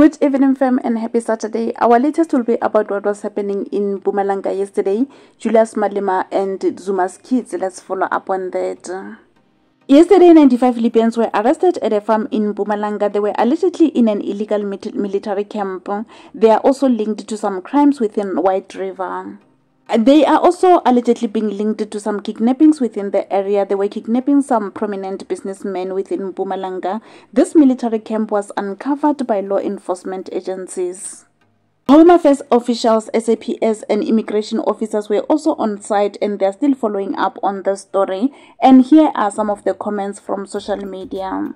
Good evening, fam, and happy Saturday. Our latest will be about what was happening in Mpumalanga yesterday. Julius Malema and Zuma's kids. Let's follow up on that. Yesterday, 95 Libyans were arrested at a farm in Mpumalanga. They were allegedly in an illegal military camp. They are also linked to some crimes within White River. They are also allegedly being linked to some kidnappings within the area. They were kidnapping some prominent businessmen within Mpumalanga. This military camp was uncovered by law enforcement agencies. Home Affairs officials, SAPS, and immigration officers were also on site, and they're still following up on the story. And here are some of the comments from social media.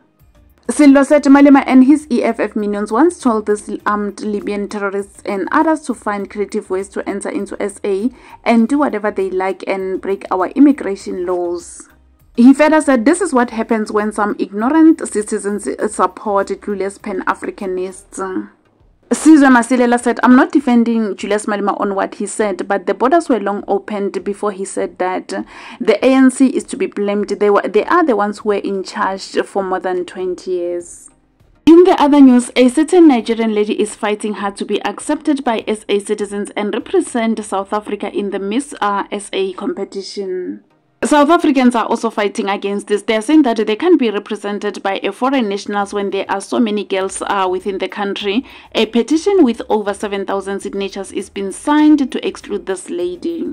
Silva said Malema and his EFF minions once told these armed Libyan terrorists and others to find creative ways to enter into SA and do whatever they like and break our immigration laws. He further said this is what happens when some ignorant citizens support clueless Pan-Africanists. Sizwe Masilela said, I'm not defending Julius Malema on what he said, but the borders were long opened before he said that. The ANC is to be blamed. They are the ones who were in charge for more than 20 years. In the other news, a certain Nigerian lady is fighting hard to be accepted by SA citizens and represent South Africa in the Miss SA competition. South Africans are also fighting against this. They are saying that they can't be represented by foreign nationals when there are so many girls within the country. A petition with over 7,000 signatures is being signed to exclude this lady.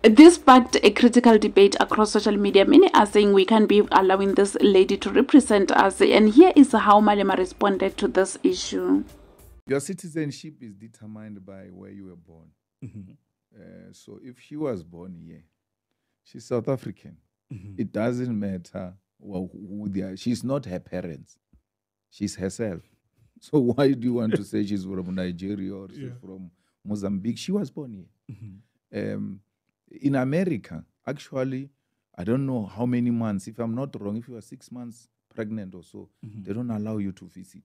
This sparked a critical debate across social media. Many are saying we can't be allowing this lady to represent us. And here is how Malema responded to this issue. Your citizenship is determined by where you were born. So if she was born here, she's South African. It doesn't matter who they are. She's not her parents. She's herself. So why do you want to say she's from Nigeria or she's from Mozambique? She was born here. In America, actually, I don't know how many months. If I'm not wrong, if you are 6 months pregnant or so, they don't allow you to visit.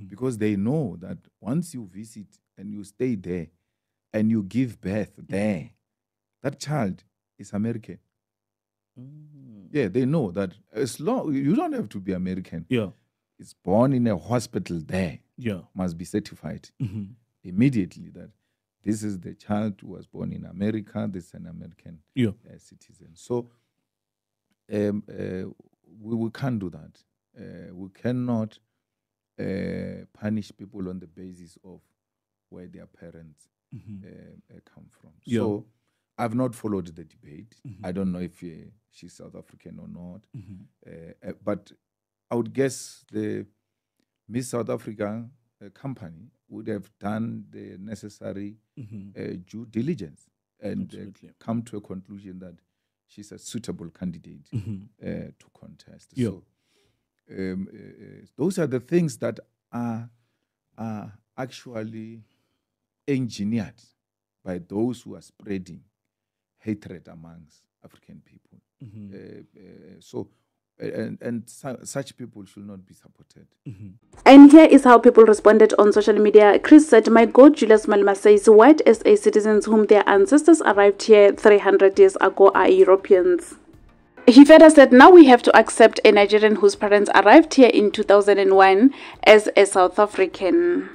Because they know that once you visit and you stay there and you give birth there, that child is American. Yeah, they know that as long you don't have to be American. Yeah, it's born in a hospital there. Yeah, must be certified immediately that this is the child who was born in America. This is an American citizen. So we can't do that. We cannot punish people on the basis of where their parents come from. Yeah. So I've not followed the debate. I don't know if she's South African or not. But I would guess the Miss South Africa company would have done the necessary due diligence and come to a conclusion that she's a suitable candidate to contest. Yeah. So those are the things that are actually engineered by those who are spreading hatred amongst African people. Such people should not be supported. And here is how people responded on social media. Chris said, my God, Julius Malema says white SA citizens whom their ancestors arrived here 300 years ago are Europeans. He further said, now we have to accept a Nigerian whose parents arrived here in 2001 as a South African.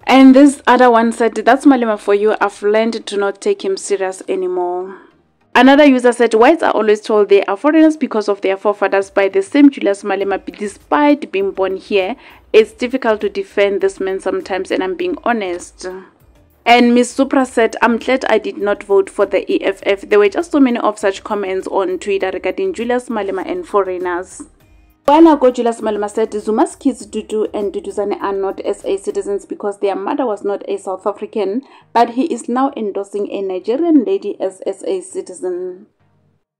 And this other one said, that's Malema for you. I've learned to not take him serious anymore. Another user said, whites are always told they are foreigners because of their forefathers by the same Julius Malema. Despite being born here, it's difficult to defend this man sometimes, and I'm being honest. And Miss Supra said, I'm glad I did not vote for the EFF. There were just so many of such comments on Twitter regarding Julius Malema and foreigners. A while ago, Julius Malema said Zuma's kids Dudu and Duduzane are not SA citizens because their mother was not a South African, but he is now endorsing a Nigerian lady as SA citizen.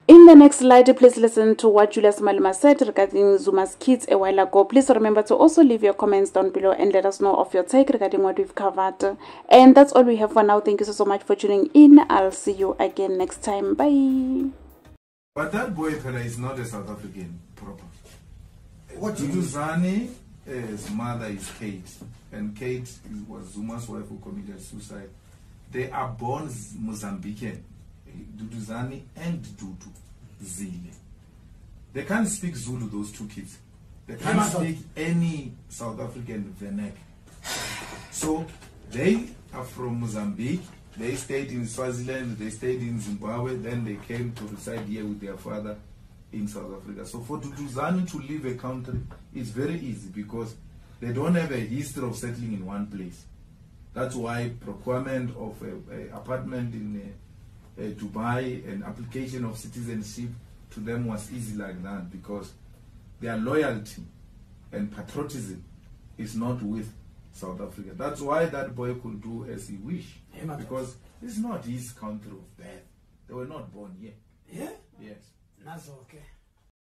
In the next slide, please listen to what Julius Malema said regarding Zuma's kids a while ago. Please remember to also leave your comments down below and let us know of your take regarding what we've covered. And that's all we have for now. Thank you so much for tuning in. I'll see you again next time. Bye. But that boy fella is not a South African proper. What Duduzane, his mother is Kate, and Kate was Zuma's wife who committed suicide. They are born Mozambican, Duduzane and Dudu Zile. They can't speak Zulu, those two kids. They can't speak any South African vernacular. So they are from Mozambique. They stayed in Swaziland, they stayed in Zimbabwe, then they came to reside here with their father in South Africa. So for Tutuzani to leave a country is very easy because they don't have a history of settling in one place. That's why procurement of an apartment in Dubai, an application of citizenship to them was easy like that because their loyalty and patriotism is not with South Africa. That's why that boy could do as he wished. Because it's not his country of birth. They were not born here. Yeah? Yes. That's okay.